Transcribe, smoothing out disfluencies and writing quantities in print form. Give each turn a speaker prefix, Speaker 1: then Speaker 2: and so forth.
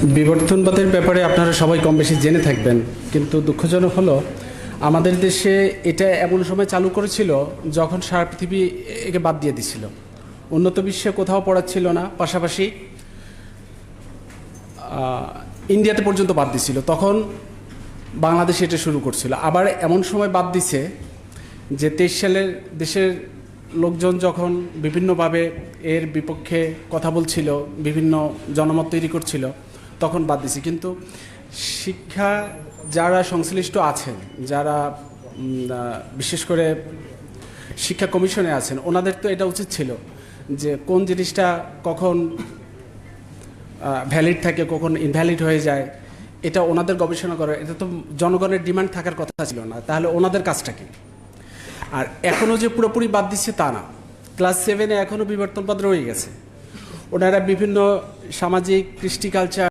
Speaker 1: বিবর্তনবাদের ব্যাপারে আপনারা সবাই কম বেশি জেনে থাকবেন, কিন্তু দুঃখজনক হলো আমাদের দেশে এটা এমন সময় চালু করেছিল যখন সারা পৃথিবী একে বাদ দিয়ে দিছিল। উন্নত বিশ্বে কোথাও পড়াচ্ছিল না, পাশাপাশি ইন্ডিয়াতে পর্যন্ত বাদ দিছিল। তখন বাংলাদেশ এটা শুরু করছিল, আবার এমন সময় বাদ দিছে যে 23 সালের দেশের লোকজন যখন বিভিন্নভাবে এর বিপক্ষে কথা বলছিল, বিভিন্ন জনমত তৈরি করছিল, তখন বাদ দিছে। কিন্তু শিক্ষা যারা সংশ্লিষ্ট আছেন, যারা বিশেষ করে শিক্ষা কমিশনে আছেন, ওনাদের তো এটা উচিত ছিল যে কোন জিনিসটা কখন ভ্যালিড থাকে, কখন ইনভ্যালিড হয়ে যায়, এটা ওনাদের গবেষণা করে। এটা তো জনগণের ডিমান্ড থাকার কথা ছিল না, তাহলে ওনাদের কাজটা কি? আর এখনও যে পুরোপুরি বাদ দিচ্ছে তা না, ক্লাস 7-এ এখনও বিবর্তনবাদ রয়ে গেছে। ওনারা বিভিন্ন সামাজিক কৃষ্টি কালচার